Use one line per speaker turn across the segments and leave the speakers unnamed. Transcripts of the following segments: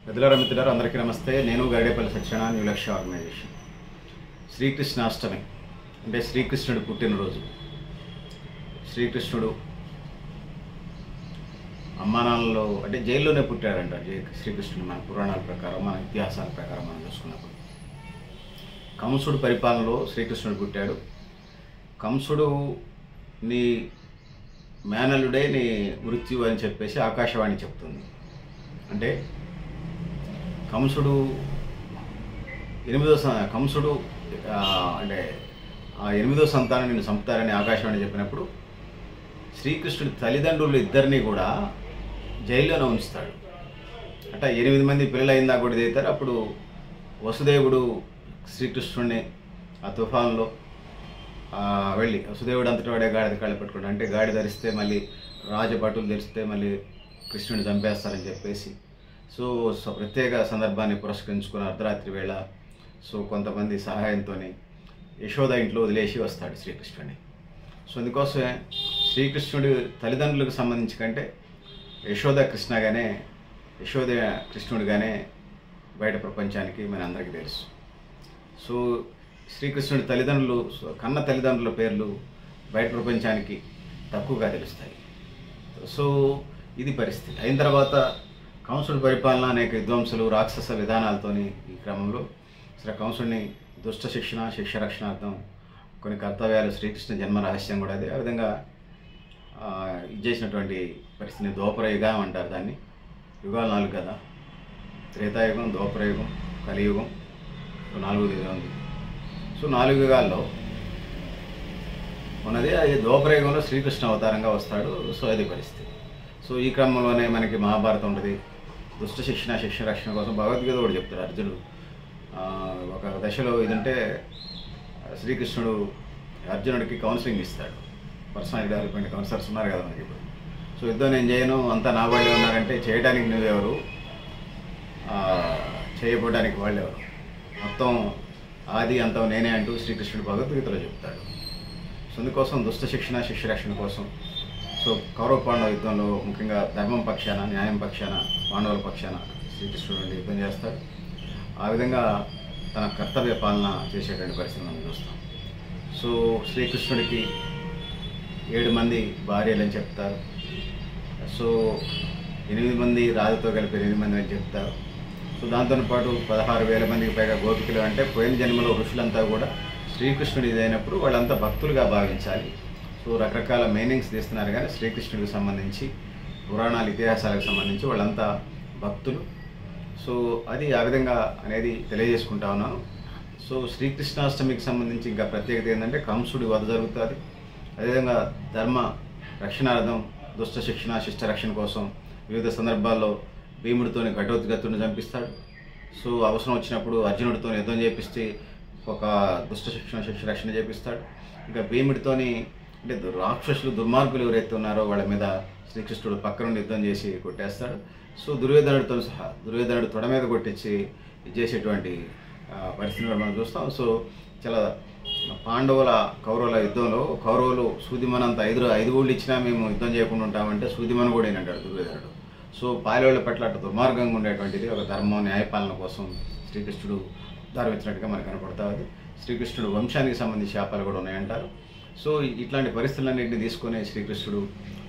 మిత్రులారా అందరికీ నమస్తే. నేను గరిడేపల్లి సత్యనారాయణ న్యూ లక్ష్య ఆర్గనైజేషన్. శ్రీకృష్ణాష్టమి అంటే శ్రీకృష్ణుడు పుట్టినరోజు. శ్రీకృష్ణుడు అమ్మానాన్నలో అంటే జైల్లోనే పుట్టాడంట శ్రీకృష్ణుడు. మన పురాణాల ప్రకారం, మన ఇతిహాసాల ప్రకారం మనం చూసుకున్నప్పుడు కంసుడు పరిపాలనలో శ్రీకృష్ణుడు పుట్టాడు. కంసుడు నీ మేనలుడే నీ మృత్యు అని చెప్పేసి ఆకాశవాణి చెప్తుంది. అంటే కంసుడు అంటే ఆ 8వ సంతానం నిన్ను చంపుతారని ఆకాశవాణి చెప్పినప్పుడు శ్రీకృష్ణుడి తల్లిదండ్రులు ఇద్దరిని కూడా జైల్లోనే ఉంచుతాడు. అంటే 8 మంది పిల్లలు అయిందా కూడా ఇదవుతారు. అప్పుడు వసుదేవుడు శ్రీకృష్ణుడిని ఆ తుఫాన్లో వెళ్ళి వసుదేవుడు అంతటి వాడే గాడిద కాళ్ళు పెట్టుకుంటాడు. అంటే గాడి ధరిస్తే మళ్ళీ రాజభటులు ధరిస్తే మళ్ళీ కృష్ణుడిని చంపేస్తారని చెప్పేసి సో ప్రత్యేక సందర్భాన్ని పురస్కరించుకున్న అర్ధరాత్రి వేళ కొంతమంది సహాయంతో యశోద ఇంట్లో వదిలేసి వస్తాడు శ్రీకృష్ణుడిని. అందుకోసమే శ్రీకృష్ణుడి తల్లిదండ్రులకు సంబంధించి కంటే యశోద కృష్ణుడిగానే బయట ప్రపంచానికి మన అందరికీ తెలుసు. శ్రీకృష్ణుడి తల్లిదండ్రులు కన్న తల్లిదండ్రుల పేర్లు బయట ప్రపంచానికి తక్కువగా తెలుస్తాయి. ఇది పరిస్థితి. అయిన తర్వాత కంసుడి పరిపాలన అనేక విధ్వంసులు రాక్షస విధానాలతోని ఈ క్రమంలో కంసుడిని దుష్ట శిక్ష రక్షణార్థం కొన్ని కర్తవ్యాలు శ్రీకృష్ణ జన్మ రహస్యం కూడా అదే. ఆ విధంగా ఇది చేసినటువంటి పరిస్థితిని ద్వాపరయుగం అంటారు. దాన్ని యుగాలు 4 కదా, త్రేతాయుగం, ద్వాపరయుగం, కలియుగం, 4 యుగం ఉంది. 4 యుగాల్లో ఉన్నది అది ద్వాపరయుగంలో శ్రీకృష్ణ అవతారంగా వస్తాడు. అది పరిస్థితి. ఈ క్రమంలోనే మనకి మహాభారతం ఉంటుంది. దుష్ట శిక్ష రక్షణ కోసం భగవద్గీత కూడా చెప్తాడు అర్జునుడు. ఒక దశలో ఇదంటే శ్రీకృష్ణుడు అర్జునుడికి కౌన్సిలింగ్ ఇస్తాడు. పర్సనల్ డెవలప్మెంట్ కౌన్సిలర్స్ ఉన్నారు కదా మనకి ఇప్పుడు. యుద్ధం నేను చేయను, అంతా నా వాళ్ళే ఉన్నారంటే చేయడానికి నువ్వెవరు, చేయబోవడానికి వాళ్ళెవరు, మొత్తం ఆది అంతం నేనే అంటూ శ్రీకృష్ణుడు భగవద్గీతలో చెప్తాడు. అందుకోసం దుష్ట శిక్ష రక్షణ కోసం కౌరవ పాండవ యుద్ధంలో ముఖ్యంగా ధర్మం పక్షాన, న్యాయం పక్షాన, పాండవుల పక్షాన శ్రీకృష్ణుడు యుద్ధం చేస్తాడు. ఆ విధంగా తన కర్తవ్య పాలన చేసేటువంటి పరిస్థితి మనం చూస్తాం. శ్రీకృష్ణుడికి 7 మంది భార్యలని చెప్తారు. 8 మంది రాజుతో కలిపి 8 మంది అని చెప్తారు. దాంతోపాటు 16,000 మందికి పైగా గోపికలు. అంటే పోయిన జన్మలో ఋషులంతా కూడా శ్రీకృష్ణుడి ఇదైనప్పుడు వాళ్ళంతా భక్తులుగా భావించాలి. రకరకాల మీనింగ్స్ తీస్తున్నారు. కానీ శ్రీకృష్ణుడికి సంబంధించి పురాణాలు, ఇతిహాసాలకు సంబంధించి వాళ్ళంతా భక్తులు. అది ఆ విధంగా అనేది తెలియజేసుకుంటా ఉన్నాను. శ్రీకృష్ణాష్టమికి సంబంధించి ఇంకా ప్రత్యేకత ఏంటంటే కంసుడి వధ జరుగుతుంది. అదేవిధంగా ధర్మ రక్షణార్థం దుష్ట శిష్ట రక్షణ కోసం వివిధ సందర్భాల్లో భీముడితోని ఘటోత్కచుడిని చంపిస్తాడు. అవసరం వచ్చినప్పుడు అర్జునుడితో యుద్ధం చేపిస్తే ఒక దుష్ట శిక్ష రక్షణ చేపిస్తాడు. ఇంకా భీముడితోని అంటే రాక్షసులు, దుర్మార్గులు ఎవరైతే ఉన్నారో వాళ్ళ మీద శ్రీకృష్ణుడు పక్క నుండి యుద్ధం చేసి కొట్టేస్తాడు. దుర్యోధనుడితో సహా దుర్యోధనుడు తొడ మీద కొట్టించి ఇది చేసేటువంటి పరిస్థితిని మనం చూస్తాం. చాలా పాండవుల కౌరవుల యుద్ధంలో కౌరవులు సూదిమనంత 5 ఊళ్ళు ఇచ్చినా మేము యుద్ధం చేయకుండా ఉంటామంటే సూదిమన కూడా ఏంటంటాడు దుర్యోధనుడు. పాలవుల పట్ల అటు దుర్మార్గంగా ఉండేటువంటిది ఒక ధర్మం, న్యాయపాలన కోసం శ్రీకృష్ణుడు ఉద్ధారమించినట్టుగా మనకు కనపడుతుంది. శ్రీకృష్ణుడు వంశానికి సంబంధించి శాపాలు కూడా ఉన్నాయంటారు. ఇట్లాంటి పరిస్థితులన్నింటినీ తీసుకునే శ్రీకృష్ణుడు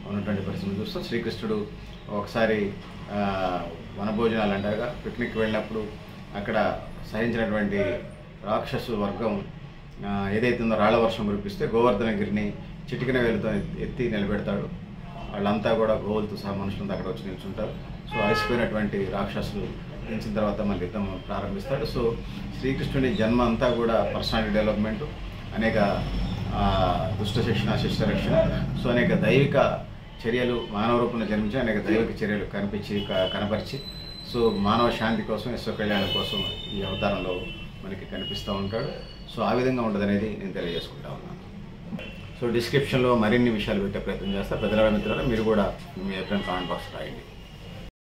ఉన్నటువంటి పరిస్థితులు చూస్తాం. శ్రీకృష్ణుడు ఒకసారి వనభోజనాలు అంటారుగా పిక్నిక్ వెళ్ళినప్పుడు అక్కడ సహించినటువంటి రాక్షసు వర్గం ఏదైతే ఉందో రాళ్ల వర్షం కురిపిస్తే గోవర్ధనగిరిని చిటికిన వేలుతో ఎత్తి నిలబెడతాడు. వాళ్ళంతా కూడా గోవులతో సహా మనుషులంతా అక్కడ వచ్చి నిల్చుంటారు. అలసిపోయినటువంటి రాక్షసులు నిలిచిన తర్వాత మళ్ళీ యుద్ధం ప్రారంభిస్తాడు. శ్రీకృష్ణుడి జన్మ అంతా కూడా పర్సనాలిటీ డెవలప్మెంట్, అనేక దుష్ట శిష్ట రక్షణ, అనేక దైవిక చర్యలు, మానవ రూపంలో జన్మించి అనేక దైవిక చర్యలు కనపరిచి మానవ శాంతి కోసం, విశ్వ కళ్యాణం కోసం ఈ అవతారంలో మనకి కనిపిస్తూ ఉంటాడు. ఆ విధంగా ఉండదనేది నేను తెలియజేసుకుంటా ఉన్నాను. డిస్క్రిప్షన్లో మరిన్ని విషయాలు పెట్టే ప్రయత్నం చేస్తా. మిత్రులారా మీరు కూడా మీ అభిప్రాయం కామెంట్ బాక్స్ రాయండి.